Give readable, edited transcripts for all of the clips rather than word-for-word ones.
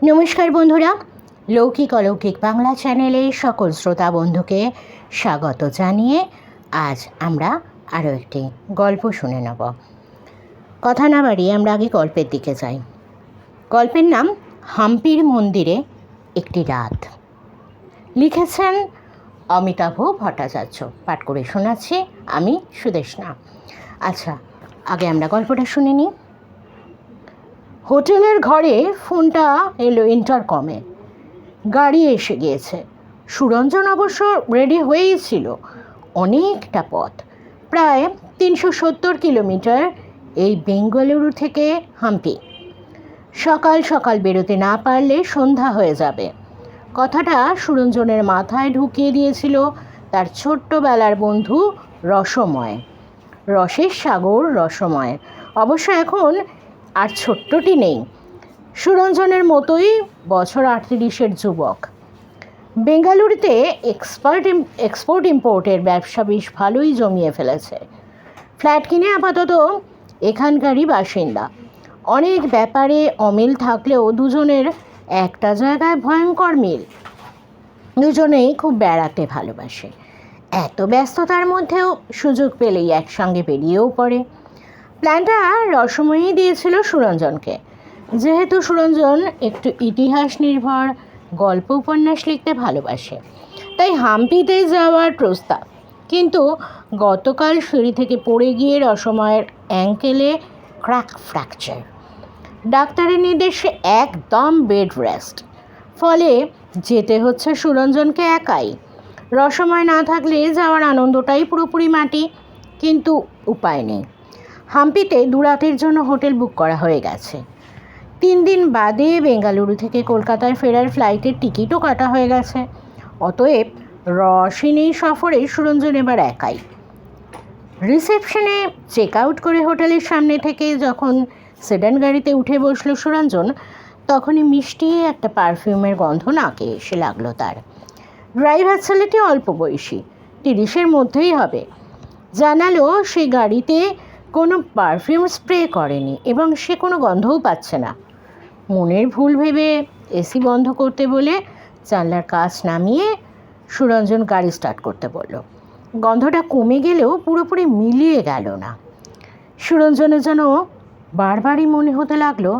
নমস্কার বন্ধুরা, লৌকিক অলৌকিক বাংলা চ্যানেলে সকল শ্রোতা বন্ধুকে স্বাগত জানিয়ে আজ আমরা আরও একটি গল্প শুনে নেব। কথা না বাড়িয়ে আমরা আগে গল্পের দিকে যাই। গল্পের নাম হাম্পির মন্দিরে একটি রাত। লিখেছেন অমিতাভ ভট্টাচার্য। পাঠ করে শোনাচ্ছি আমি সুদেষ্ণা। আচ্ছা, আগে আমরা গল্পটা শুনে নিই। হোটেলের ঘরে ফোনটা এলো ইন্টারকমে। গাড়ি এসে গিয়েছে। সুরঞ্জন অবশ্য রেডি হয়েই ছিল। অনেকটা পথ, প্রায় 370 কিলোমিটার এই বেঙ্গালুরু থেকে হাম্পি। সকাল সকাল বেরোতে না পারলে সন্ধ্যা হয়ে যাবে। কথাটা সুরঞ্জনের মাথায় ঢুকিয়ে দিয়েছিল তার ছোট্টবেলার বন্ধু রসময়। রসের সাগর রসময় অবশ্য এখন আর ছোট্টটি নেই। সুরঞ্জনের মতোই বছর 38-এর যুবক। বেঙ্গালুরুতে এক্সপোর্ট ইম্পোর্টের ব্যবসা বেশ ভালোই জমিয়ে ফেলেছে। ফ্ল্যাট কিনে আপাতত এখানকারই বাসিন্দা। অনেক ব্যাপারে অমিল থাকলেও দুজনের একটা জায়গায় ভয়ঙ্কর মিল। দুজনেই খুব বেড়াতে ভালোবাসে। এত ব্যস্ততার মধ্যেও সুযোগ পেলেই একসঙ্গে বেরিয়েও পড়ে। প্ল্যানটা রসময়ই দিয়েছিল সুরঞ্জনকে। যেহেতু সুরঞ্জন একটু ইতিহাস নির্ভর গল্প উপন্যাস লিখতে ভালোবাসে, তাই হাম্পিতে যাওয়ার প্রস্তাব। কিন্তু গতকাল সিঁড়ি থেকে পড়ে গিয়ে রসময়ের অ্যাঙ্কেলে ক্র্যাক ফ্র্যাকচার। ডাক্তারের নির্দেশে একদম বেড রেস্ট। ফলে যেতে হচ্ছে সুরঞ্জনকে একাই। রসময় না থাকলে যাওয়ার আনন্দটাই পুরোপুরি মাটি। কিন্তু উপায় নেই। হাম্পিতে 2 রাতের জন্য হোটেল বুক করা হয়ে গেছে। 3 দিন বাদে বেঙ্গালুরু থেকে কলকাতায় ফেরার ফ্লাইটের টিকিটও কাটা হয়ে গেছে। অতএব রসিনী সফরে সুরঞ্জন এবার একাই। রিসেপশনে চেক আউট করে হোটেলের সামনে থেকে যখন সেডান গাড়িতে উঠে বসলো সুরঞ্জন, তখনই মিষ্টি একটা পারফিউমের গন্ধ নাকে এসে লাগলো তার। ড্রাইভার ছেলেটি অল্প বয়সী, 30-এর মধ্যেই হবে। জানালো সে গাড়িতে কোনো পারফিউম স্প্রে করেনি এবং সে কোনো গন্ধও পাচ্ছে না। মনের ভুল ভেবে এসি বন্ধ করতে বলে জানলার কাচ নামিয়ে সুরঞ্জন গাড়ি স্টার্ট করতে বলল। গন্ধটা কমে গেলেও পুরোপুরি মিলিয়ে গেল না। সুরঞ্জনের যেন বারবারই মনে হতে লাগলো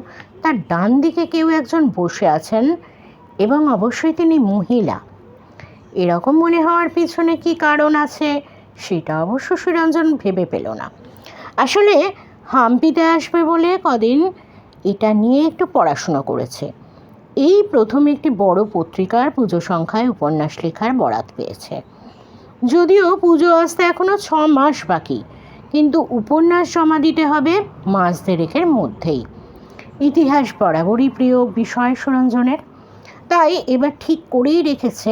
তার ডান দিকে কেউ একজন বসে আছেন এবং অবশ্যই তিনি মহিলা। এরকম মনে হওয়ার পিছনে কী কারণ আছে সেটা অবশ্য সুরঞ্জন ভেবে পেল না। আসলে হাম্পিতে আসবে বলে কদিন এটা নিয়ে একটু পড়াশুনো করেছে। এই প্রথম একটি বড় পত্রিকার পুজো সংখ্যায় উপন্যাস লেখার বরাত পেয়েছে। যদিও পুজো আসতে এখনও 6 মাস বাকি, কিন্তু উপন্যাস জমা দিতে হবে মাস দেড়েকের মধ্যেই। ইতিহাস বরাবরই প্রিয় বিষয় সুরঞ্জনের, তাই এবার ঠিক করেই রেখেছে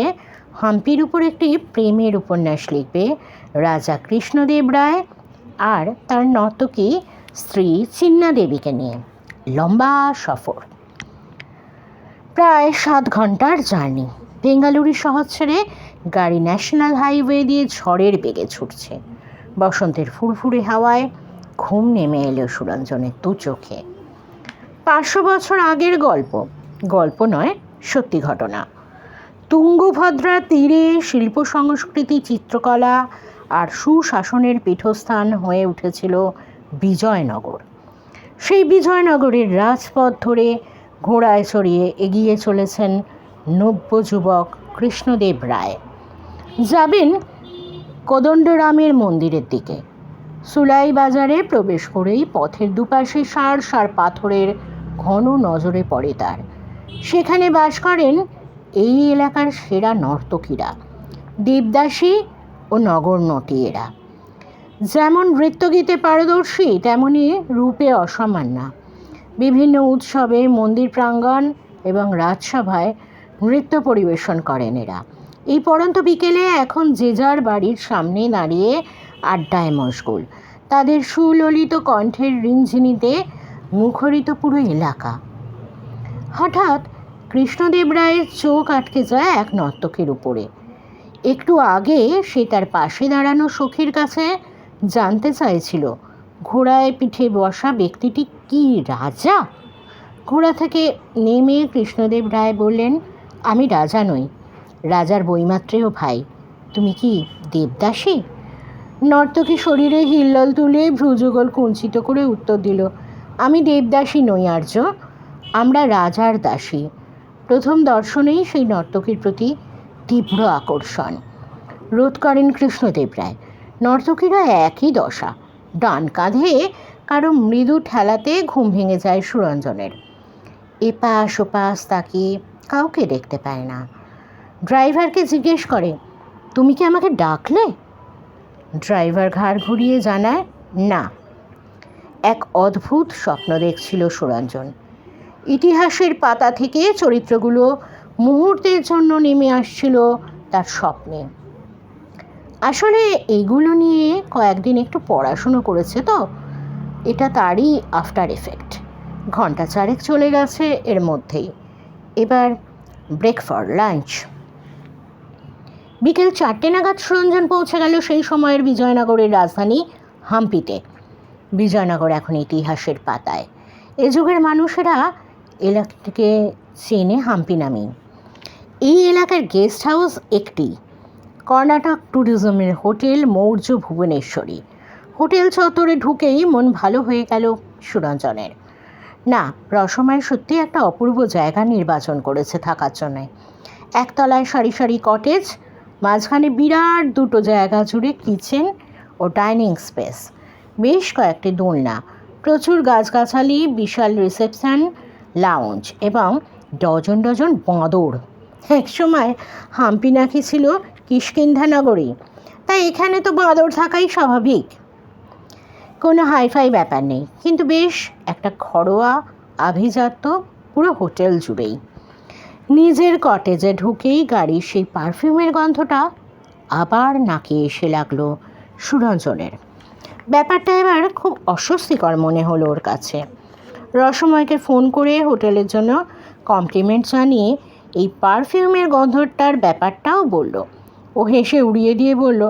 হাম্পির উপর একটি প্রেমের উপন্যাস লিখবে রাজা কৃষ্ণদেব রায় আর তার নর্তকী স্ত্রী চিন্না দেবীকে নিয়ে। লম্বা সফর, প্রায় 7 ঘন্টার জার্নি। বেঙ্গালুরু শহর ছেড়ে গাড়ি ন্যাশনাল হাইওয়ে দিয়ে ঝড়ের বেগে ছুটছে। বসন্তের ফুরফুরে হাওয়ায় ঘুম নেমে এলো সুরঞ্জনের 2 চোখে। 500 বছর আগের গল্প নয়, সত্যি ঘটনা। তুঙ্গভদ্রা তীরে শিল্প সংস্কৃতি, চিত্রকলা আর সুশাসনের পীঠস্থান হয়ে উঠেছিল বিজয়নগর। সেই বিজয়নগরের রাজপথ ধরে ঘোড়ায় চড়িয়ে এগিয়ে চলেছেন নব্য যুবক কৃষ্ণদেব রায়। যাবেন কোদণ্ডরামের মন্দিরের দিকে। সুলাই বাজারে প্রবেশ করেই পথের দুপাশে সার সার পাথরের ঘন নজরে পড়ে তার। সেখানে বাস করেন এই এলাকার সেরা নর্তকীরা, দেবদাসী ও নগর নটিয়েরা। যেমন নৃত্যগীতে পারদর্শী, তেমনি রূপে অসামান্যা। বিভিন্ন উৎসবে, মন্দির প্রাঙ্গণ এবং রাজসভায় নৃত্য পরিবেশন করেন এরা। এই পড়ন্ত বিকেলে এখন যে যার বাড়ির সামনে দাঁড়িয়ে আড্ডায় মশগুল। তাদের সুললিত কণ্ঠের রিঞ্ঝিনিতে মুখরিত পুরো এলাকা। হঠাৎ কৃষ্ণদেব রায়ের চোখ আটকে যায় এক নর্তকীর উপরে। একটু আগে সে তার পাশে দাঁড়ানো সখীর কাছে জানতে চাইছিল ঘোড়ায় পিঠে বসা ব্যক্তিটি কি রাজা? ঘোড়া থেকে নেমে কৃষ্ণদেব রায় বললেন, আমি রাজা নই, রাজার বইমাত্রেও ভাই। তুমি কি দেবদাসী? নর্তকী শরীরে হিল্লোল তুলে ভ্রুযুগল কুঞ্চিত করে উত্তর দিল, আমি দেবদাসী নই আর্য, আমরা রাজার দাসী। প্রথম দর্শনেই সেই নর্তকীর প্রতি তীব্র আকর্ষণ রোধ করেন কৃষ্ণদেব রায়। নর্তকীরা একই দশা, ডান কাঁধে কারো মৃদু ঠেলাতে ঘুম ভেঙে যায় সুরঞ্জনের। এপাশ ওপাশ তাকিয়ে কাউকে দেখতে পায় না। ড্রাইভারকে জিজ্ঞেস করে, তুমি কি আমাকে ডাকলে? ড্রাইভার ঘাড় ঘুরিয়ে জানায়, না। এক অদ্ভুত স্বপ্ন দেখছিল সুরঞ্জন। ইতিহাসের পাতা থেকে চরিত্রগুলো মুহূর্তের জন্য নেমে আসছিল তার স্বপ্নে। আসলে এগুলো নিয়ে কয়েকদিন একটু পড়াশুনো করেছে তো, এটা তারই আফটার এফেক্ট। ঘন্টা চারেক চলে গেছে এর মধ্যেই। এবার ব্রেক ফর লাঞ্চ। বিকেল 4টে নাগাদ সুরঞ্জন পৌঁছে গেল সেই সময়ের বিজয়নগরের রাজধানী হাম্পিতে। বিজয়নগর এখন ইতিহাসের পাতায়। এ যুগের মানুষেরা এলাকাটিকে চেনে হাম্পি নামেই। এই এলাকার গেস্ট হাউস একটি, কর্ণাটক ট্যুরিজমের হোটেল মৌর্য ভুবনেশ্বরী। হোটেল চত্বরে ঢুকেই মন ভালো হয়ে গেল সুরঞ্জনের। না, রসময় সত্যি একটা অপূর্ব জায়গা নির্বাচন করেছে থাকার জন্যে। একতলায় সারি সারি কটেজ, মাঝখানে বিরাট দুটো জায়গা জুড়ে কিচেন ও ডাইনিং স্পেস, বেশ কয়েকটি দোলনা, প্রচুর গাছগাছালি, বিশাল রিসেপশন, লাউঞ্জ এবং ডজন ডজন বাঁদর। একসময় হাম্পি নাকি ছিল কিষ্কিন্ধা নগরী, তাই এখানে তো বাঁদর থাকাই স্বাভাবিক। কোনো হাইফাই ব্যাপার নেই, কিন্তু বেশ একটা ঘরোয়া আভিজাত্য পুরো হোটেল জুড়েই। নিজের কটেজে ঢুকেই গাড়ির সেই পারফিউমের গন্ধটা আবার নাকে এসে লাগলো সুরঞ্জনের। ব্যাপারটা এবার খুব অস্বস্তিকর মনে হলো ওর কাছে। রসময়কে ফোন করে হোটেলের জন্য কমপ্লিমেন্ট জানিয়ে এই পারফিউমের গন্ধটার ব্যাপারটাও বলল। ও হেসে উড়িয়ে দিয়ে বলল,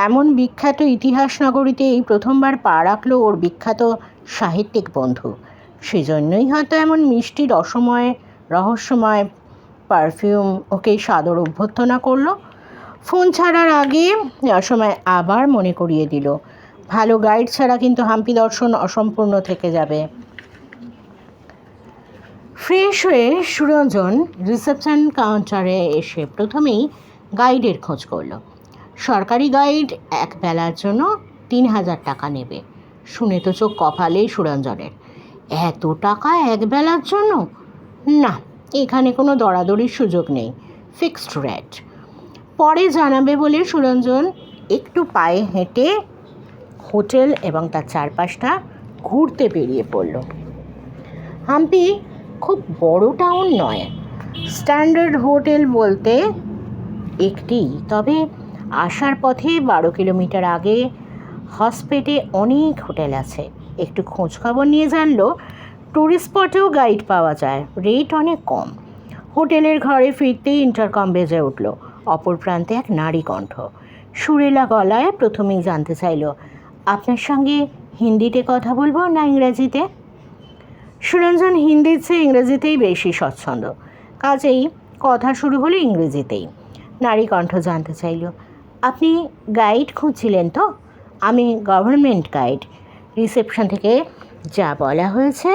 এমন বিখ্যাত ইতিহাস নগরীতে এই প্রথমবার পা রাখলো ওর বিখ্যাত সাহিত্যিক বন্ধু। সেজন্যই হয়তো এমন মিষ্টি রহস্যময় পারফিউম ওকে সাদর অভ্যর্থনা করলো। ফোন ছাড়ার আগে রসময় আবার মনে করিয়ে দিল, ভালো গাইড ছাড়া কিন্তু হাম্পি দর্শন অসম্পূর্ণ থেকে যাবে। ফ্রেশ হয়ে সুরঞ্জন রিসেপশন কাউন্টারে এসে প্রথমেই গাইডের খোঁজ করল। সরকারি গাইড এক বেলার জন্য 3000 টাকা নেবে। শুনে তো চোখ কপালে সুরঞ্জনের। এত টাকা এক বেলার জন্য? না, এখানে কোনো দরাদরির সুযোগ নেই, ফিক্সড রেট। পরে জানাবে বলে সুরঞ্জন একটু পায়ে হেঁটে হোটেল এবং তার চারপাশটা ঘুরতে বেরিয়ে পড়ল। হাম্পি খুব বড় টাউন নয়, স্ট্যান্ডার্ড হোটেল বলতে একটি। তবে আসার পথে 12 কিলোমিটার আগে হসপেটে অনেক হোটেল আছে। একটু খোঁজখবর নিয়ে জানলো ট্যুরিস্ট স্পটেও গাইড পাওয়া যায়, রেট অনেক কম। হোটেলের ঘরে ফিরতেই ইন্টারকম বেজে উঠল। অপর প্রান্তে এক নারী কণ্ঠ সুরেলা গলায় প্রথমেই জানতে চাইল, আপনার সঙ্গে হিন্দিতে কথা বলবো না ইংরেজিতে? সুরঞ্জন হিন্দির চেয়ে ইংরেজিতেই বেশি স্বচ্ছন্দ, কাজেই কথা শুরু হলো ইংরেজিতেই। নারী কণ্ঠ জানতে চাইল, আপনি গাইড খুঁজছিলেন তো? আমি গভর্নমেন্ট গাইড। রিসেপশন থেকে যা বলা হয়েছে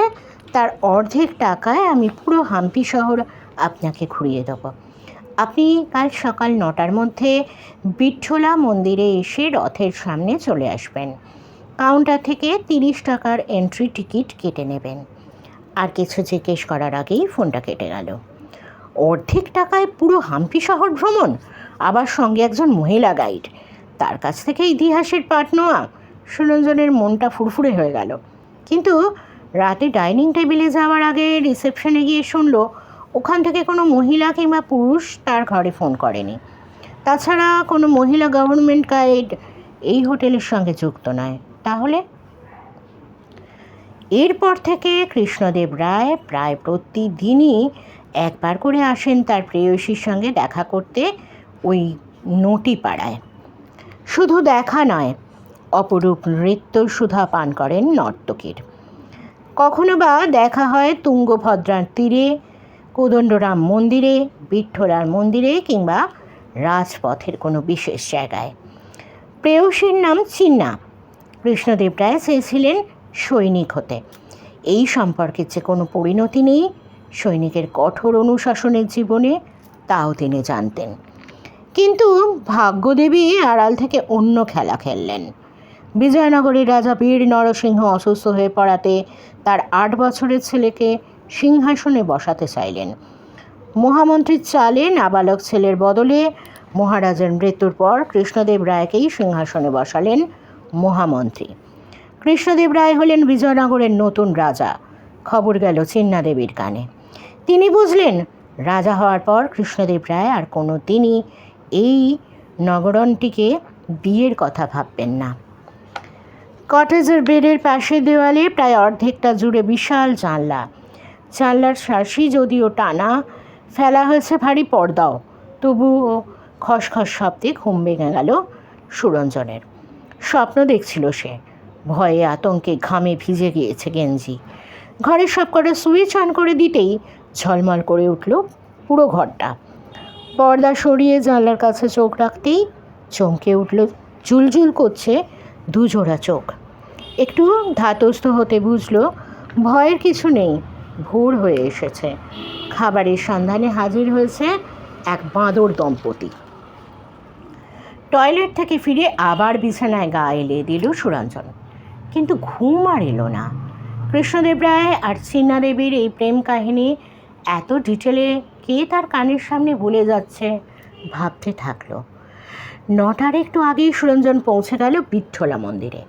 তার অর্ধেক টাকায় আমি পুরো হাম্পি শহর আপনাকে ঘুরিয়ে দেবো। আপনি কাল সকাল 9টার মধ্যে বিঠ্ঠলা মন্দিরে এসে রথের সামনে চলে আসবেন। কাউন্টার থেকে 30 টাকার এন্ট্রি টিকিট কেটে নেবেন। আর কিছু জিজ্ঞেস করার আগেই ফোনটা কেটে গেল। অর্ধেক টাকায় পুরো হাম্পি শহর ভ্রমণ, আবার সঙ্গে একজন মহিলা গাইড, তার কাছ থেকে ইতিহাসের পাঠ নেওয়া। সুরঞ্জনের মনটা ফুরফুরে হয়ে গেল। কিন্তু রাতে ডাইনিং টেবিলে যাওয়ার আগে রিসেপশনে গিয়ে শুনল ওখান থেকে কোনো মহিলা কিংবা পুরুষ তার ঘরে ফোন করেনি। তাছাড়া কোনো মহিলা গভর্নমেন্ট গাইড এই হোটেলের সঙ্গে যুক্ত নয়। তাহলে এরপর থেকে কৃষ্ণদেব রায় প্রায় প্রতিদিনই একবার করে আসেন তার প্রেয়সীর সঙ্গে দেখা করতে ওই নটিপাড়ায়। শুধু দেখা নয়, অপরূপ নৃত্য সুধা পান করেন নর্তকীর। কখনো বা দেখা হয় তুঙ্গভদ্রার তীরে, কোদণ্ডরাম মন্দিরে, বিঠ্ঠলার মন্দিরে কিংবা রাজপথের কোনো বিশেষ জায়গায়। প্রেয়সীর নাম চিন্না। কৃষ্ণদেব রায় চেয়েছিলেন সৈনিক হতে। এই সম্পর্কের যে কোনো পরিণতি নেই সৈনিকের কঠোর অনুশাসনের জীবনে, তাও তিনি জানতেন। কিন্তু ভাগ্যদেবী আড়াল থেকে অন্য খেলা খেললেন। বিজয়নগরের রাজা বীর নরসিংহ অসুস্থ হয়ে পড়াতে তার 8 বছরের ছেলেকে সিংহাসনে বসাতে চাইলেন। মহামন্ত্রীর চালে নাবালক ছেলের বদলে মহারাজের মৃত্যুর পর কৃষ্ণদেব রায়কেই সিংহাসনে বসালেন মহামন্ত্রী। কৃষ্ণদেব রায় হলেন বিজয়নগরের নতুন রাজা। খবর গেল চিন্না দেবীর কানে। তিনি বুঝলেন রাজা হওয়ার পর কৃষ্ণদেব রায় আর কোনো দিনই এই নগরণটিকে বিয়ের কথা ভাববেন না। কটেজের বেডের পাশের দেওয়ালে প্রায় অর্ধেকটা জুড়ে বিশাল জানলা। জানলার শাসি যদিও টানা, ফেলা হয়েছে ভারী পর্দাও, তবুও খসখস শব্দে ঘুম ভেঙে গেল সুরঞ্জনের। স্বপ্ন দেখছিল সে। ভয়ে আতঙ্কে ঘামে ভিজে গিয়েছে গেঞ্জি। ঘরের সব কটা সুইচ অন করে দিতেই ঝলমল করে উঠল পুরো ঘরটা। পর্দা সরিয়ে জানলার কাছে চোখ রাখতেই চমকে উঠল জুলজুল করছে দুজোড়া চোখ। একটু ধাতস্থ হতে বুঝল ভয়ের কিছু নেই, ভোর হয়ে এসেছে। খাবারের সন্ধানে হাজির হয়েছে এক বাঁদর দম্পতি। টয়লেট থেকে ফিরে আবার বিছানায় গা এলিয়ে দিল সুরঞ্জন, কিন্তু ঘুম আর এলো না। কৃষ্ণদেব রায় আর চিন্না দেবীর এই প্রেম কাহিনী এত ডিটেলে কে তার কানের সামনে বলে যাচ্ছে ভাবতে থাকলো। 9টার একটু আগেই সুরঞ্জন পৌঁছে গেল বিঠ্ঠলা মন্দিরে।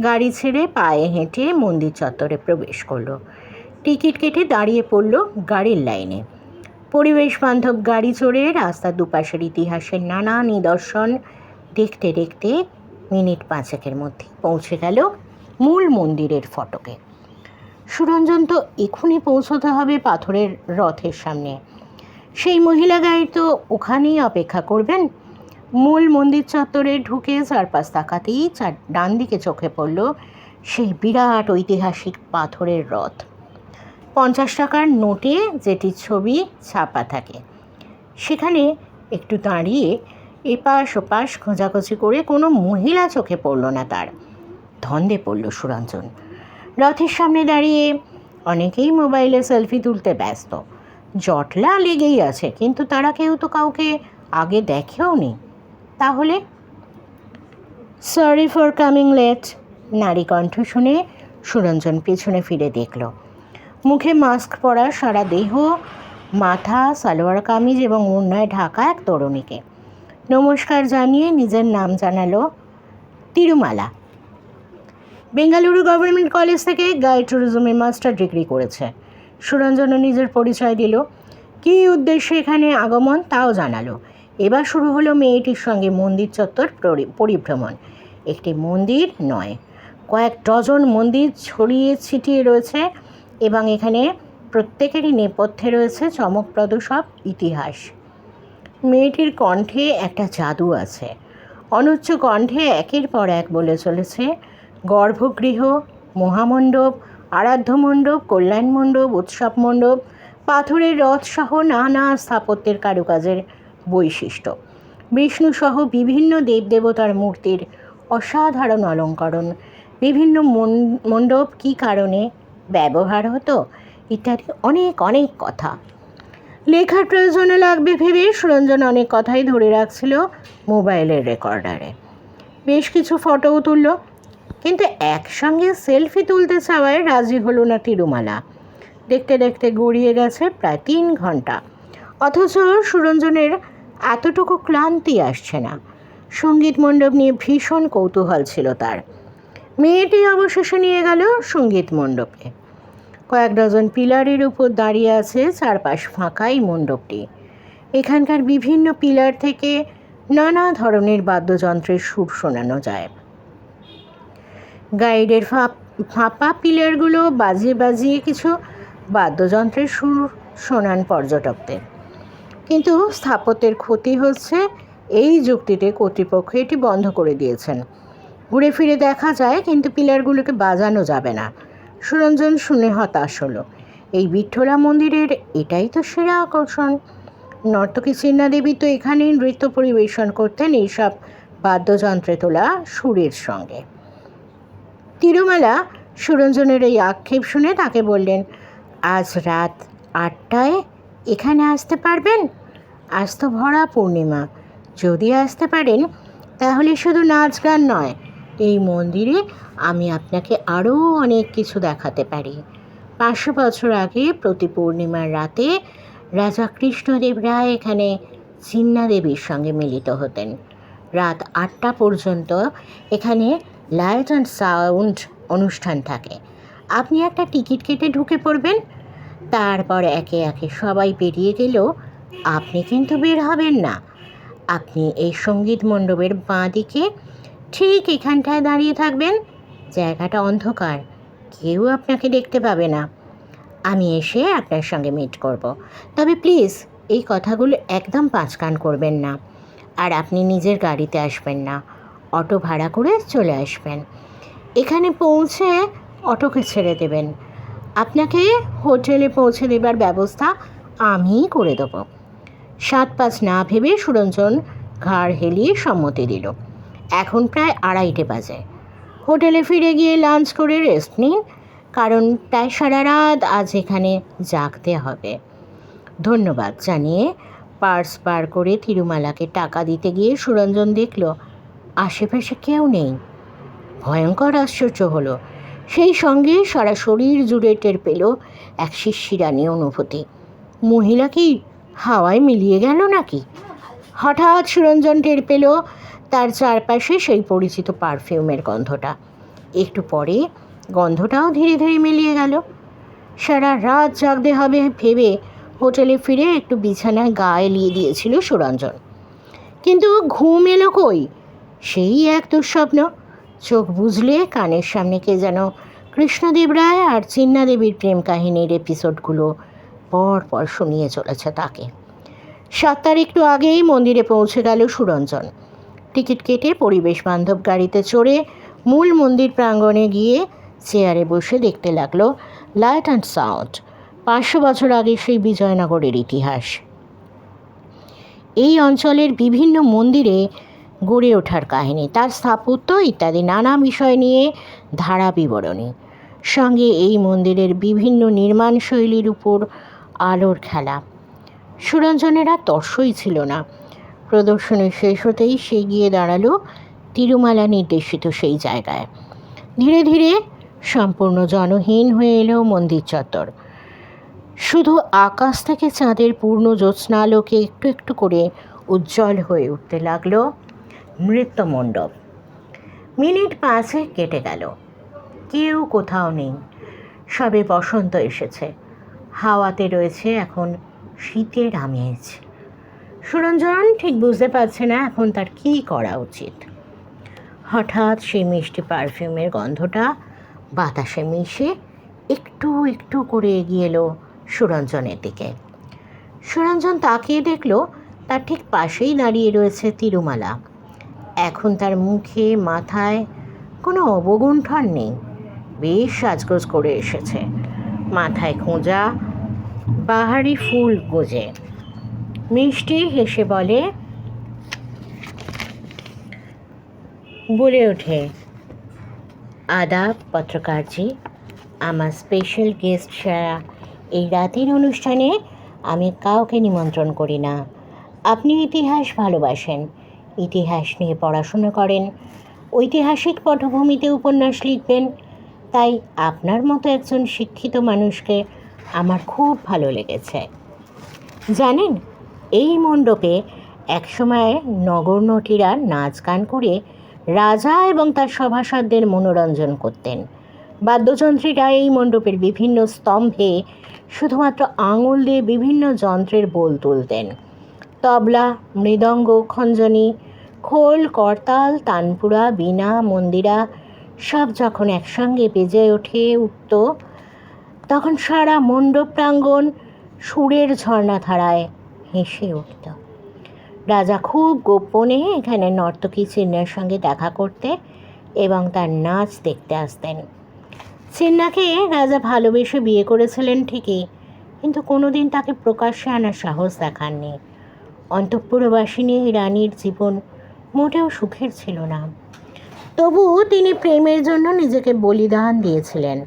গাড়ি ছেড়ে পায়ে হেঁটে মন্দির চত্বরে প্রবেশ করলো। টিকিট কেটে দাঁড়িয়ে পড়ল গাড়ির লাইনে। পরিবেশ বান্ধব গাড়ি চড়ে রাস্তার দুপাশের ইতিহাসের নানা নিদর্শন দেখতে দেখতে মিনিট 5 মধ্যে পৌঁছে গেল মূল মন্দিরের ফটকে। সুরঞ্জন তো এখনই পৌঁছতে হবে পাথরের রথের সামনে। সেই মহিলা গাড়ি তো ওখানেই অপেক্ষা করবেন। মূল মন্দির চত্বরে ঢুকে চারপাশ তাকাতেই ডান দিকে চোখে পড়ল সেই বিরাট ঐতিহাসিক পাথরের রথ। 50 টাকার নোটে যেটির ছবি ছাপা থাকে। সেখানে একটু দাঁড়িয়ে এপাশ ওপাশ খোঁজাখুঁজি করে কোনো মহিলা চোখে পড়ল না তার। ধন্দে পড়ল সুরঞ্জন। রথের সামনে দাঁড়িয়ে অনেকেই মোবাইলে সেলফি তুলতে ব্যস্ত। জটলা লেগেই আছে, কিন্তু তারা কেউ তো কাউকে আগে দেখেও নি। তাহলে সরি ফর কামিং লেট, নারী কণ্ঠ শুনে সুরঞ্জন পেছনে ফিরে দেখল। মুখে মাস্ক পরা, সারা দেহ মাথা সালোয়ার কামিজ এবং ওড়নায় ঢাকা এক তরুণীকে নমস্কার জানিয়ে নিজের নাম জানালো তিরুমালা। বেঙ্গালুরু গভর্নমেন্ট কলেজ থেকে গাইড ট্যুরিজমে মাস্টার ডিগ্রি করেছে। সুরঞ্জনও নিজের পরিচয় দিল। কী উদ্দেশ্যে এখানে আগমন তাও জানালো। এবার শুরু হলো মেয়েটির সঙ্গে মন্দির চত্বর পরিভ্রমণ। একটি মন্দির নয়, কয়েক ডজন মন্দির ছড়িয়ে ছিটিয়ে রয়েছে এবং এখানে প্রত্যেকেরই নেপথ্যে রয়েছে চমকপ্রদ সব ইতিহাস। মেয়েটির কণ্ঠে একটা জাদু আছে। অনুচ্চ কণ্ঠে একের পর এক বলে চলেছে গর্ভগৃহ, মহামণ্ডপ, আরাধ্য মণ্ডপ, কল্যাণ মণ্ডপ, উৎসব মণ্ডপ, পাথরের রথসহ নানা স্থাপত্যের কারুকাজের বৈশিষ্ট্য, বিষ্ণুসহ বিভিন্ন দেবদেবতার মূর্তির অসাধারণ অলঙ্করণ, বিভিন্ন মণ্ডপ কী কারণে ব্যবহার হতো ইত্যাদি অনেক অনেক কথা। লেখার প্রয়োজনে লাগবে ভেবে সুরঞ্জন অনেক কথাই ধরে রাখছিল মোবাইলের রেকর্ডারে। বেশ কিছু ফটোও তুলল, কিন্তু একসঙ্গে সেলফি তুলতে চাওয়ায় রাজি হলো না তিরুমালা। দেখতে দেখতে গড়িয়ে গেছে প্রায় 3 ঘন্টা, অথচ সুরঞ্জনের এতটুকু ক্লান্তি আসছে না। সঙ্গীত মণ্ডপ নিয়ে ভীষণ কৌতূহল ছিল তার। মেয়েটি অবশেষে নিয়ে গেল সঙ্গীত মণ্ডপে। কয়েক ডজন পিলারের উপর দাঁড়িয়ে আছে, চারপাশ ফাঁকাই মণ্ডপটি। এখানকার বিভিন্ন পিলার থেকে নানা ধরনের বাদ্যযন্ত্রের সুর শোনানো যায়। গাইডের ফাঁপা পিলারগুলো বাজিয়ে বাজিয়ে কিছু বাদ্যযন্ত্রের সুর শোনান পর্যটকদের। কিন্তু স্থাপত্যের ক্ষতি হচ্ছে এই যুক্তিতে কর্তৃপক্ষ এটি বন্ধ করে দিয়েছেন। ঘুরে ফিরে দেখা যায়, কিন্তু পিলারগুলোকে বাজানো যাবে না। সুরঞ্জন শুনে হতাশ হলো। এই বিঠ্ঠলা মন্দিরের এটাই তো সেরা আকর্ষণ। নর্তকী চিন্না দেবী তো এখানেই নৃত্য পরিবেশন করতেন এইসব বাদ্যযন্ত্রে তোলা সুরের সঙ্গে। তিরুমালা সুরঞ্জনের এই আক্ষেপ শুনে তাকে বললেন, আজ রাত 8টায় এখানে আসতে পারবেন? আজ তো ভরা পূর্ণিমা। যদি আসতে পারেন তাহলে শুধু নাচ গান নয়, এই মন্দিরে আমি আপনাকে আরও অনেক কিছু দেখাতে পারি। 500 বছর আগে প্রতি পূর্ণিমার রাতে রাজা কৃষ্ণদেব রায় এখানে চিন্না দেবীর সঙ্গে মিলিত হতেন। রাত 8টা পর্যন্ত এখানে লাইট অ্যান্ড সাউন্ড অনুষ্ঠান থাকে। আপনি একটা টিকিট কেটে ঢুকে পড়বেন, তারপর একে একে সবাই বেরিয়ে গেলেও আপনি কিন্তু বের হবেন না। আপনি এই সঙ্গীত মণ্ডপের বাঁ দিকে ঠিক এখানটায় দাঁড়িয়ে থাকবেন। জায়গাটা অন্ধকার, কেউ আপনাকে দেখতে পাবে না। আমি এসে আপনার সঙ্গে মিট করব। তবে প্লিজ এই কথাগুলো একদম পাঁচকান করবেন না। আর আপনি নিজের গাড়িতে আসবেন না, অটো ভাড়া করে চলে আসবেন। এখানে পৌঁছে অটোকে ছেড়ে দেবেন। আপনাকে হোটেলে পৌঁছে দেবার ব্যবস্থা আমিই করে দেবো। 7-5 না ভেবে সুরঞ্জন ঘাড় হেলিয়ে সম্মতি দিল। এখন প্রায় 2:30 বাজে। হোটেলে ফিরে গিয়ে লাঞ্চ করে রেস্ট নিন, কারণ প্রায় সারা রাত আজ এখানে জাগতে হবে। ধন্যবাদ জানিয়ে পার্স বার করে তিরুমালাকে টাকা দিতে গিয়ে সুরঞ্জন দেখল আশেপাশে কেউ নেই। ভয়ঙ্কর আশ্চর্য হলো। সেই সঙ্গে সারা শরীর জুড়ে টের পেল এক শিরশিরানি অনুভূতি। মহিলা কি হাওয়ায় মিলিয়ে গেল নাকি? হঠাৎ সুরঞ্জন টের পেল তার চারপাশে সেই পরিচিত পারফিউমের গন্ধটা। একটু পরে গন্ধটাও ধীরে ধীরে মিলিয়ে গেল। সারা রাত জাগতে হবে ভেবে হোটেলে ফিরে একটু বিছানায় গা এলিয়ে দিয়েছিল সুরঞ্জন। কিন্তু ঘুম এলো কই? সেই এক দুঃস্বপ্ন। চোখ বুঝলে কানের সামনে কে যেন কৃষ্ণদেব রায় আর চিন্না দেবীর প্রেম কাহিনীর এপিসোডগুলো পর পর শুনিয়ে চলেছে তাকে। 7টার একটু আগেই মন্দিরে পৌঁছে গেল সুরঞ্জন। টিকিট কেটে পরিবেশ বান্ধব গাড়িতে চড়ে মূল মন্দির প্রাঙ্গণে গিয়ে চেয়ারে বসে দেখতে লাগলো লাইট অ্যান্ড সাউন্ড। 500 বছর আগে সেই বিজয়নগরের ইতিহাস। এই অঞ্চলের বিভিন্ন মন্দিরে গড়ে ওঠার কাহিনী, তার স্থাপত্য ইত্যাদি নানা বিষয় নিয়ে ধারা বিবরণী। সঙ্গে এই মন্দিরের বিভিন্ন নির্মাণ শৈলীর উপর আলোর খেলা। সুরঞ্জনের আর তর্সই ছিল না। প্রদর্শনী শেষ হতেই সে গিয়ে দাঁড়ালো তিরুমালা নির্দেশিত সেই জায়গায়। ধীরে ধীরে সম্পূর্ণ জনহীন হয়ে এলো মন্দির চত্বর। শুধু আকাশ থেকে চাঁদের পূর্ণ জ্যোৎস্নালোকে একটু একটু করে উজ্জ্বল হয়ে উঠতে লাগলো নৃত্যমণ্ডপ। মিনিট 5 কেটে গেল। কেউ কোথাও নেই। সবে বসন্ত এসেছে। হাওয়াতে রয়েছে এখন শীতের আমেজ। সুরঞ্জন ঠিক বুঝতে পারছে না এখন তার কী করা উচিত। হঠাৎ সেই মিষ্টি পারফিউমের গন্ধটা বাতাসে মিশে একটু একটু করে এগিয়ে এলো সুরঞ্জনের দিকে। সুরঞ্জন তাকিয়ে দেখল তার ঠিক পাশেই দাঁড়িয়ে রয়েছে তিরুমালা। এখন তার মুখে মাথায় কোনো অবগুণ্ঠন নেই। বেশ সাজগোজ করে এসেছে। মাথায় খোঁজা বাহারি ফুল গোজে। মিষ্টি হেসে বলে ওঠে, আদাব পত্রকারজি, আমার স্পেশাল গেস্ট সারা এই রাতের অনুষ্ঠানে আমি কাউকে নিমন্ত্রণ করি না। আপনি ইতিহাস ভালোবাসেন, ইতিহাস নিয়ে পড়াশুনো করেন, ঐতিহাসিক পটভূমিতে উপন্যাস লিখবেন, তাই আপনার মতো একজন শিক্ষিত মানুষকে আমার খুব ভালো লেগেছে। জানেন, এই মণ্ডপে একসময় নগরনটীরা নাচ গান করে রাজা এবং তার সভাসদদের মনোরঞ্জন করতেন। বাদ্যযন্ত্রীরা এই মণ্ডপের বিভিন্ন স্তম্ভে শুধুমাত্র আঙুল দিয়ে বিভিন্ন যন্ত্রের বোল তুলতেন। তবলা, মৃদঙ্গ, খঞ্জনি, খোল, করতাল, তানপুরা, বীণা, মন্দিরা সব যখন একসঙ্গে বেজে উঠত তখন সারা মণ্ডপ প্রাঙ্গণ সুরের ঝর্ণাধারায় হেসে উঠত। রাজা খুব গোপনে এখানে নর্তকী চিন্নার সঙ্গে দেখা করতে এবং তার নাচ দেখতে আসতেন। চিন্নাকে রাজা ভালোবেসে বিয়ে করেছিলেন ঠিকই, কিন্তু কোনোদিন তাকে প্রকাশ্যে আনার সাহস দেখাননি। অন্তঃপুরবাসিনী রানীর জীবন মোটেও সুখের ছিল না। তবুও তিনি প্রেমের জন্য নিজেকে বলিদান দিয়েছিলেন।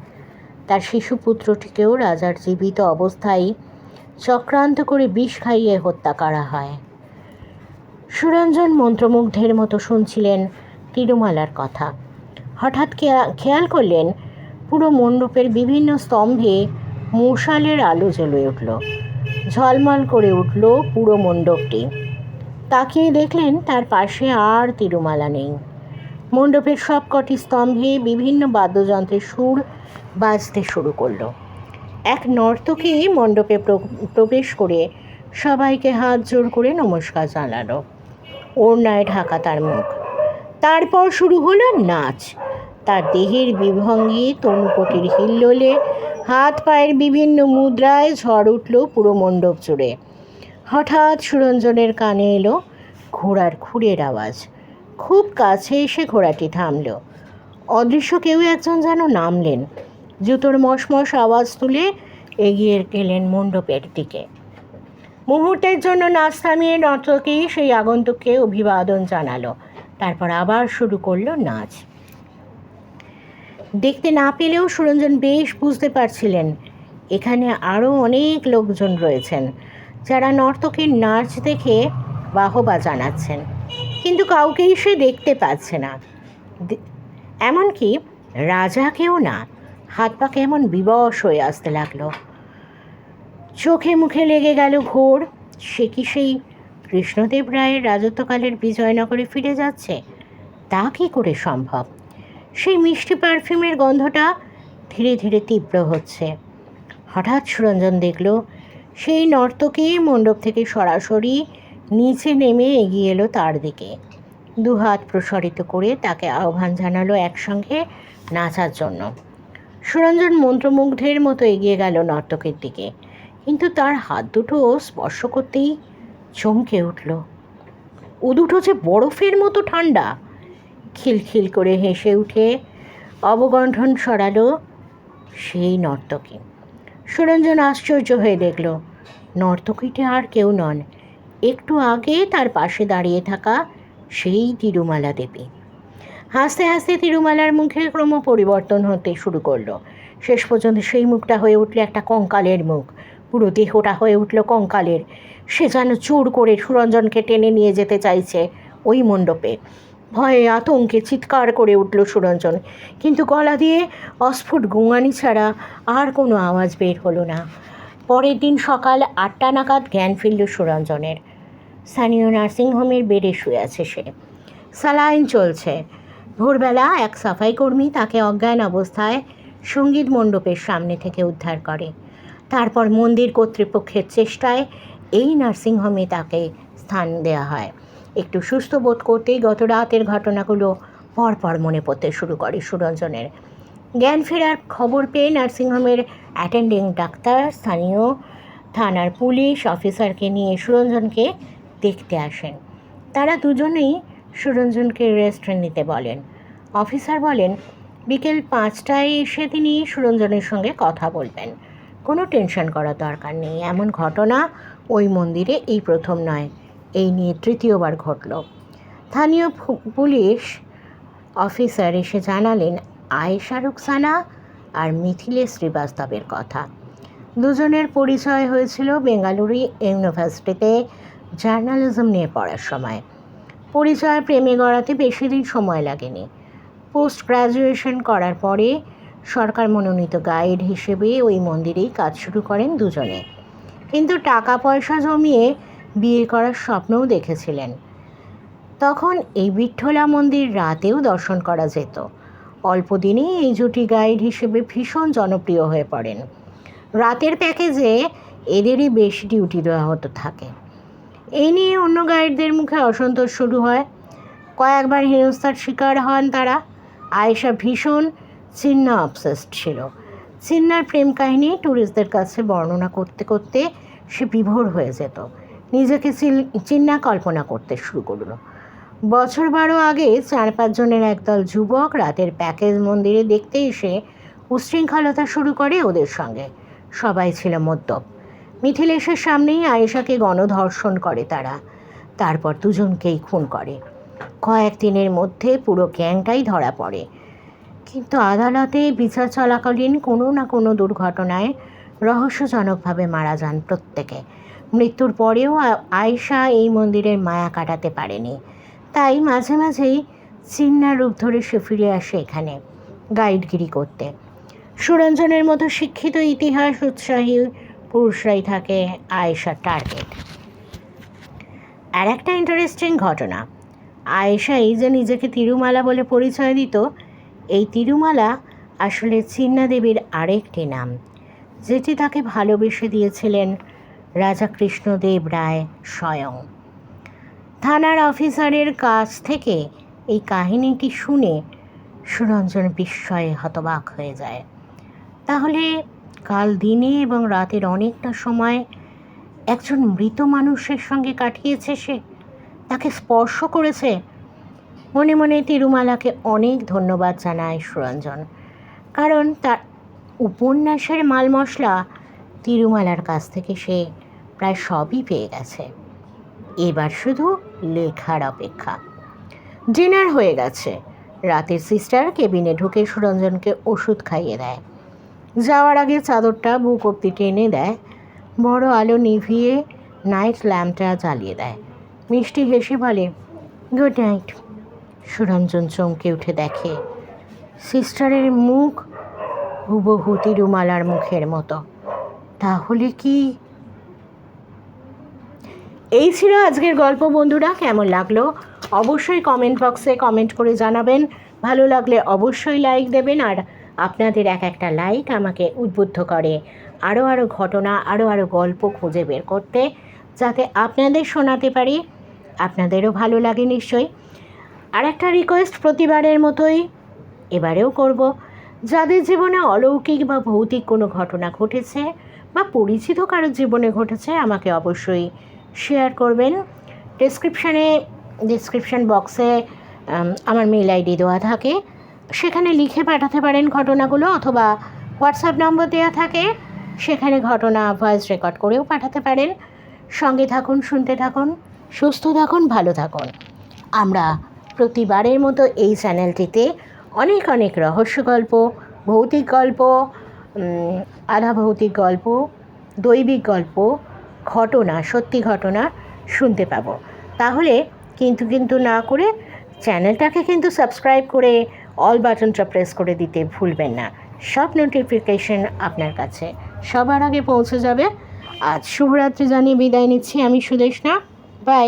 তার শিশুপুত্রটিকেও রাজার জীবিত অবস্থায় চক্রান্ত করে বিষ খাইয়ে হত্যা করা হয়। সুরঞ্জন মন্ত্রমুগ্ধের মতো শুনছিলেন তিরুমালার কথা। হঠাৎ খেয়াল করলেন পুরো মণ্ডপের বিভিন্ন স্তম্ভে মশালের আলো জ্বলে উঠল, ঝলমল করে উঠল পুরো মণ্ডপটি। তাকিয়ে দেখলেন তার পাশে আর তিরুমালা নেই। মণ্ডপের সবকটি স্তম্ভে বিভিন্ন বাদ্যযন্ত্রের সুর বাজতে শুরু করলো। এক নর্তকী মণ্ডপে প্রবেশ করে সবাইকে হাত জোড় করে নমস্কার জানালো। ওড়নায় ঢাকা তার মুখ। তারপর শুরু হলো নাচ। তার দেহের বিভঙ্গি, তনুপটির হিল্লোলে, হাত পায়ের বিভিন্ন মুদ্রায় ঝড় উঠল পুরো মণ্ডপ জুড়ে। হঠাৎ সুরঞ্জনের কানে এলো ঘোড়ার খুরের আওয়াজ। খুব কাছে এসে ঘোড়াটি থামল। অদৃশ্য কেউ একজন যেন নামলেন, জুতোর মশমশ আওয়াজ তুলে এগিয়ে গেলেন মণ্ডপের দিকে। মুহূর্তের জন্য নাচ থামিয়ে নর্তকী সেই আগন্তুককে অভিবাদন জানালো। তারপর আবার শুরু করলো নাচ। দেখতে না পেলেও সুরঞ্জন বেশ বুঝতে পারছিলেন এখানে আরও অনেক লোকজন রয়েছেন যারা নর্তকীর নাচ দেখে বাহবা জানাচ্ছেন, কিন্তু কাউকেই সে দেখতে পাচ্ছে না, এমনকি রাজাকেও না। হাত পা কেমন বিবশ হয়ে আসতে লাগলো। চোখে মুখে লেগে গেল ঘোর। সে কি সেই কৃষ্ণদেব রায়ের রাজত্বকালের বিজয়নগরে ফিরে যাচ্ছে? তা কী করে সম্ভব? সেই মিষ্টি পারফিউমের গন্ধটা ধীরে ধীরে তীব্র হচ্ছে। হঠাৎ সুরঞ্জন দেখল সেই নর্তকী মণ্ডপ থেকে সরাসরি নিচে নেমে এগিয়ে এলো তার দিকে। দুহাত প্রসারিত করে তাকে আহ্বান জানালো একসঙ্গে নাচার জন্য। সুরঞ্জন মন্ত্রমুগ্ধের মতো এগিয়ে গেল নর্তকীর দিকে, কিন্তু তার হাত দুটো স্পর্শ করতেই চমকে উঠল। ও দুটো যে বরফের মতো ঠান্ডা। খিলখিল করে হেসে উঠে অবগণ্ঠন সরালো সেই নর্তকী। সুরঞ্জন আশ্চর্য হয়ে দেখল নর্তকীটি আর কেউ নন, একটু আগে তার পাশে দাঁড়িয়ে থাকা সেই তিরুমালা দেবী। হাসতে হাসতে তিরুমালার মুখে ক্রম পরিবর্তন হতে শুরু করলো। শেষ পর্যন্ত সেই মুখটা হয়ে উঠল একটা কঙ্কালের মুখ। পুরো দেহটা হয়ে উঠল কঙ্কালের। সে যেন জোর করে সুরঞ্জনকে টেনে নিয়ে যেতে চাইছে ওই মণ্ডপে। ভয়ে আতঙ্কে চিৎকার করে উঠল সুরঞ্জন, কিন্তু গলা দিয়ে অস্ফুট গোঙানি ছাড়া আর কোনো আওয়াজ বের হলো না। পরের দিন সকাল 8টা নাগাদ জ্ঞান ফিরল সুরঞ্জনের। স্থানীয় নার্সিংহোমের বেডে শুয়ে আছে সে। স্যালাইন চলছে। ভোরবেলা এক সাফাই কর্মী তাকে অজ্ঞান অবস্থায় সঙ্গীত মণ্ডপের সামনে থেকে উদ্ধার করে। তারপর মন্দির কর্তৃপক্ষের চেষ্টায় এই নার্সিংহোমে তাকে স্থান দেওয়া হয়। একটু সুস্থ বোধ করতেই গত রাতের ঘটনাগুলো পরপর মনে পড়তে শুরু করে সুরঞ্জনের। জ্ঞান ফেরার খবর পেয়ে নার্সিংহোমের অ্যাটেন্ডিং ডাক্তার, স্থানীয় থানার পুলিশ অফিসারকে নিয়ে সুরঞ্জনকে দেখতে আসেন। তারা দুজনেই সুরঞ্জনকে রেস্ট নিতে বলেন। অফিসার বলেন বিকেল 5টায় এসে তিনি সুরঞ্জনের সঙ্গে কথা বলবেন। কোনো টেনশন করার দরকার নেই, এমন ঘটনা ওই মন্দিরে এই প্রথম নয়, এই নিয়ে তৃতীয়বার ঘটল। স্থানীয় পুলিশ অফিসার এসে জানালেন আয়েশা রুকসানা আর মিথিলেশ শ্রীবাস্তবের কথা। দুজনের পরিচয় হয়েছিল বেঙ্গালুরু ইউনিভার্সিটিতে জার্নালিজম নিয়ে পড়ার সময়। পরিচয় প্রেমে গড়াতে বেশি দিন সময় লাগেনি। পোস্ট গ্র্যাজুয়েশন করার পরে সরকার মনোনীত গাইড হিসেবে ওই মন্দিরেই কাজ শুরু করেন দুজনে, কিন্তু টাকা পয়সা জমিয়ে বিয়ে করার স্বপ্নও দেখেছিলেন। তখন এই বিঠ্ঠলা মন্দির রাতেও দর্শন করা যেত। অল্প দিনেই এই জুটি গাইড হিসেবে ভীষণ জনপ্রিয় হয়ে পড়েন। রাতের প্যাকেজে এদেরই বেশি ডিউটি দেওয়া হতে থাকে। এই নিয়ে অন্য গাইডদের মুখে অসন্তোষ শুরু হয়। কয়েকবার হেনস্থার শিকার হন তারা। আয়েশা ভীষণ চিন্না অবসেসড ছিল। চিন্নার প্রেম কাহিনী ট্যুরিস্টদের কাছে বর্ণনা করতে করতে সে বিভোর হয়ে যেত। নিজেকে চিন্না কল্পনা করতে শুরু করল। বছর 12 আগে 4-5 জনের একদল যুবক রাতের প্যাকেজ মন্দিরে দেখতে এসে উশৃঙ্খলতা শুরু করে ওদের সঙ্গে। সবাই ছিল মদ্যপ। মিথিলেশের সামনেই আয়েশাকে গণধর্ষণ করে তারা। তারপর দুজনকেই খুন করে। কয়েকদিনের মধ্যে পুরো গ্যাংটাই ধরা পড়ে। কিন্তু আদালতে বিচার চলাকালীন কোনো না কোনো দুর্ঘটনায় রহস্যজনকভাবে মারা যান প্রত্যেকে। মৃত্যুর পরেও আয়েশা এই মন্দিরের মায়া কাটাতে পারেনি। তাই মাঝে মাঝেই চিন্নার রূপ ধরে সে ফিরে আসে এখানে গাইডগিরি করতে। সুরঞ্জনের মতো শিক্ষিত ইতিহাস উৎসাহী পুরুষরাই থাকে আয়েশার টার্গেট। আর একটা ইন্টারেস্টিং ঘটনা, আয়েশা এই যে নিজেকে তিরুমালা বলে পরিচয় দিত, এই তিরুমালা আসলে চিন্না দেবীর আরেকটি নাম, যেটি তাকে ভালোবেসে দিয়েছিলেন রাজা কৃষ্ণদেব রায় স্বয়ং। থানার অফিসারের কাছ থেকে এই কাহিনীটি শুনে সুরঞ্জন বিস্ময়ে হতবাক হয়ে যায়। তাহলে কাল দিনে এবং রাতের অনেকটা সময় একজন মৃত মানুষের সঙ্গে কাটিয়েছে সে, তাকে স্পর্শ করেছে। মনে মনে তিরুমালাকে অনেক ধন্যবাদ জানায় সুরঞ্জন, কারণ তার উপন্যাসের মাল মশলা তিরুমালার কাছ থেকে সে প্রায় সবই পেয়ে গেছে। এবার শুধু লেখার অপেক্ষা। ডিনার হয়ে গেছে। রাতের সিস্টার কেবিনে ঢুকে সুরঞ্জনকে ওষুধ খাইয়ে দেয়। যাওয়ার আগে চাদরটা বুক অব্দি টেনে দেয়, বড় আলো নিভিয়ে নাইট ল্যাম্পটা জ্বালিয়ে দেয়। মিষ্টি হেসে বলে, গুড নাইট। সুরঞ্জন চমকে উঠে দেখে সিস্টারের মুখ হুবহু তিরুমালার মুখের মতো। তাহলে কি? এই ছিল আজকের গল্প বন্ধুরা। কেমন লাগলো অবশ্যই কমেন্ট বক্সে কমেন্ট করে জানাবেন। ভালো লাগলে অবশ্যই লাইক দেবেন। আর আপনাদের এক একটা লাইক আমাকে উদ্বুদ্ধ করে আরও ঘটনা, আরও গল্প খুঁজে বের করতে, যাতে আপনাদের শোনাতে পারি। আপনাদেরও ভালো লাগে নিশ্চয়ই। আর একটা রিকোয়েস্ট প্রতিবারের মতোই এবারেও করব, যাদের জীবনে অলৌকিক বা ভৌতিক কোনো ঘটনা ঘটেছে বা পরিচিত কারোর জীবনে ঘটেছে, আমাকে অবশ্যই শেয়ার করবেন। ডেসক্রিপশন বক্সে আমার মেল আইডি দেওয়া থাকে, সেখানে লিখে পাঠাতে পারেন ঘটনাগুলো, অথবা হোয়াটসঅ্যাপ নম্বর দেওয়া থাকে, সেখানে ঘটনা ভয়েস রেকর্ড করেও পাঠাতে পারেন। সঙ্গে থাকুন, শুনতে থাকুন, সুস্থ থাকুন, ভালো থাকুন। আমরা প্রতিবারের মতো এই চ্যানেলটিতে অনেক রহস্য গল্প, ভৌতিক গল্প, আধা ভৌতিক গল্প, দৈবিক গল্প, ঘটনা, সত্যি ঘটনা শুনতে পাবো। তাহলে কিন্তু না করে চ্যানেলটাকে কিন্তু সাবস্ক্রাইব করে অল বাটনটা প্রেস করে দিতে ভুলবেন না। সব নোটিফিকেশন আপনার কাছে সবার আগে পৌঁছে যাবে। আজ শুভরাত্রি জানিয়ে বিদায় নিচ্ছি আমি সুদেষ্ণা। বাই।